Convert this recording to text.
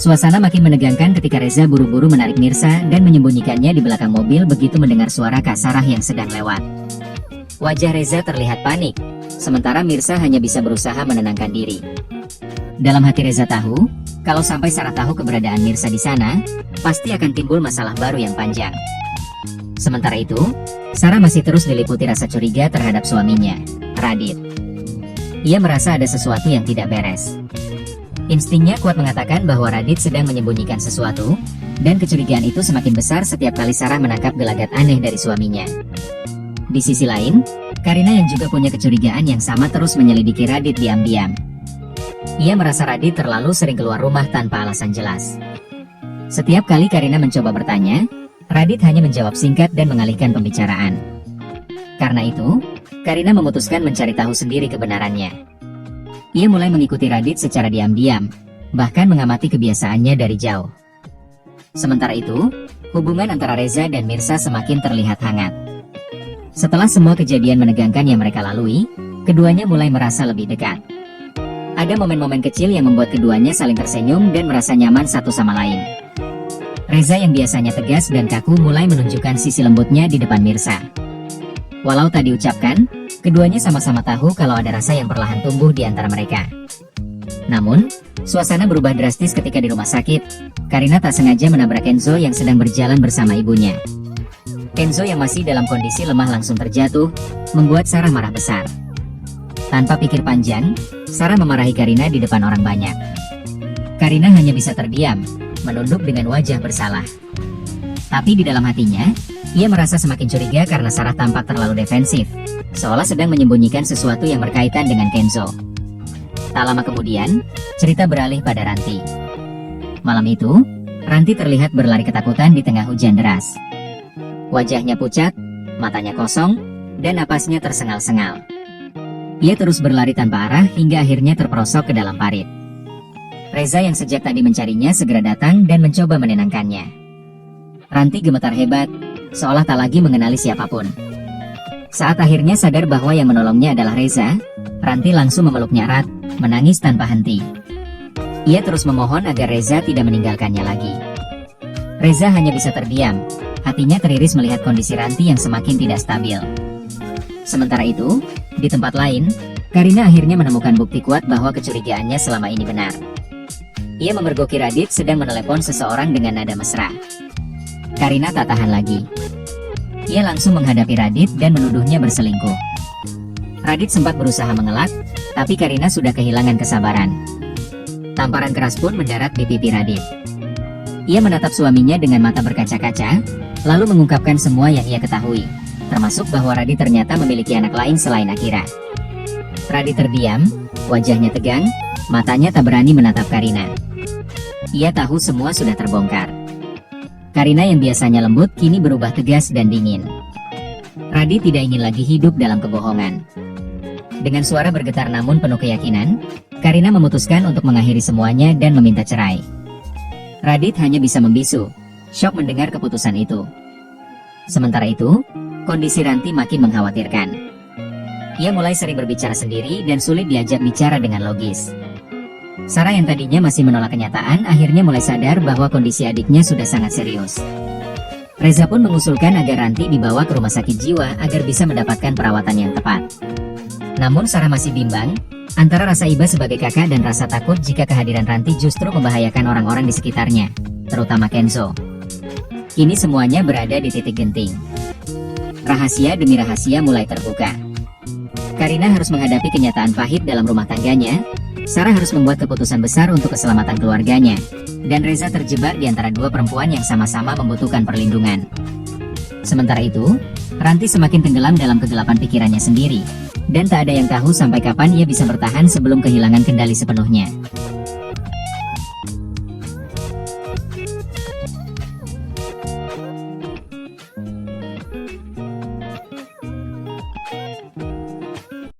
Suasana makin menegangkan ketika Reza buru-buru menarik Mirsa dan menyembunyikannya di belakang mobil begitu mendengar suara Kak Sarah yang sedang lewat. Wajah Reza terlihat panik, sementara Mirsa hanya bisa berusaha menenangkan diri. Dalam hati Reza tahu, kalau sampai Sarah tahu keberadaan Mirsa di sana, pasti akan timbul masalah baru yang panjang. Sementara itu, Sarah masih terus diliputi rasa curiga terhadap suaminya, Radit. Ia merasa ada sesuatu yang tidak beres. Instingnya kuat mengatakan bahwa Radit sedang menyembunyikan sesuatu, dan kecurigaan itu semakin besar setiap kali Sarah menangkap gelagat aneh dari suaminya. Di sisi lain, Karina yang juga punya kecurigaan yang sama terus menyelidiki Radit diam-diam. Ia merasa Radit terlalu sering keluar rumah tanpa alasan jelas. Setiap kali Karina mencoba bertanya, Radit hanya menjawab singkat dan mengalihkan pembicaraan. Karena itu, Karina memutuskan mencari tahu sendiri kebenarannya. Ia mulai mengikuti Radit secara diam-diam, bahkan mengamati kebiasaannya dari jauh. Sementara itu, hubungan antara Reza dan Mirsa semakin terlihat hangat. Setelah semua kejadian menegangkan yang mereka lalui, keduanya mulai merasa lebih dekat. Ada momen-momen kecil yang membuat keduanya saling tersenyum dan merasa nyaman satu sama lain. Reza yang biasanya tegas dan kaku mulai menunjukkan sisi lembutnya di depan Mirsa. Walau tak diucapkan, keduanya sama-sama tahu kalau ada rasa yang perlahan tumbuh di antara mereka. Namun, suasana berubah drastis ketika di rumah sakit. Karina tak sengaja menabrak Kenzo yang sedang berjalan bersama ibunya. Kenzo yang masih dalam kondisi lemah langsung terjatuh, membuat Sarah marah besar. Tanpa pikir panjang, Sarah memarahi Karina di depan orang banyak. Karina hanya bisa terdiam, menunduk dengan wajah bersalah. Tapi di dalam hatinya, ia merasa semakin curiga karena Sarah tampak terlalu defensif, seolah sedang menyembunyikan sesuatu yang berkaitan dengan Kenzo. Tak lama kemudian, cerita beralih pada Ranti. Malam itu, Ranti terlihat berlari ketakutan di tengah hujan deras. Wajahnya pucat, matanya kosong, dan napasnya tersengal-sengal. Ia terus berlari tanpa arah hingga akhirnya terperosok ke dalam parit. Reza yang sejak tadi mencarinya segera datang dan mencoba menenangkannya. Ranti gemetar hebat, seolah tak lagi mengenali siapapun. Saat akhirnya sadar bahwa yang menolongnya adalah Reza, Ranti langsung memeluknya erat, menangis tanpa henti. Ia terus memohon agar Reza tidak meninggalkannya lagi. Reza hanya bisa terdiam, hatinya teriris melihat kondisi Ranti yang semakin tidak stabil. Sementara itu, di tempat lain, Karina akhirnya menemukan bukti kuat bahwa kecurigaannya selama ini benar. Ia memergoki Radit sedang menelepon seseorang dengan nada mesra. Karina tak tahan lagi. Ia langsung menghadapi Radit dan menuduhnya berselingkuh. Radit sempat berusaha mengelak, tapi Karina sudah kehilangan kesabaran. Tamparan keras pun mendarat di pipi Radit. Ia menatap suaminya dengan mata berkaca-kaca, lalu mengungkapkan semua yang ia ketahui, termasuk bahwa Radit ternyata memiliki anak lain selain Akira. Radit terdiam, wajahnya tegang, matanya tak berani menatap Karina. Ia tahu semua sudah terbongkar. Karina yang biasanya lembut kini berubah tegas dan dingin. Radit tidak ingin lagi hidup dalam kebohongan. Dengan suara bergetar namun penuh keyakinan, Karina memutuskan untuk mengakhiri semuanya dan meminta cerai. Radit hanya bisa membisu, syok mendengar keputusan itu. Sementara itu, kondisi Ranti makin mengkhawatirkan. Ia mulai sering berbicara sendiri dan sulit diajak bicara dengan logis. Sarah yang tadinya masih menolak kenyataan akhirnya mulai sadar bahwa kondisi adiknya sudah sangat serius. Reza pun mengusulkan agar Ranti dibawa ke rumah sakit jiwa agar bisa mendapatkan perawatan yang tepat. Namun Sarah masih bimbang, antara rasa iba sebagai kakak dan rasa takut jika kehadiran Ranti justru membahayakan orang-orang di sekitarnya, terutama Kenzo. Kini semuanya berada di titik genting. Rahasia demi rahasia mulai terbuka. Karina harus menghadapi kenyataan pahit dalam rumah tangganya, Sarah harus membuat keputusan besar untuk keselamatan keluarganya, dan Reza terjebak di antara dua perempuan yang sama-sama membutuhkan perlindungan. Sementara itu, Ranti semakin tenggelam dalam kegelapan pikirannya sendiri, dan tak ada yang tahu sampai kapan ia bisa bertahan sebelum kehilangan kendali sepenuhnya.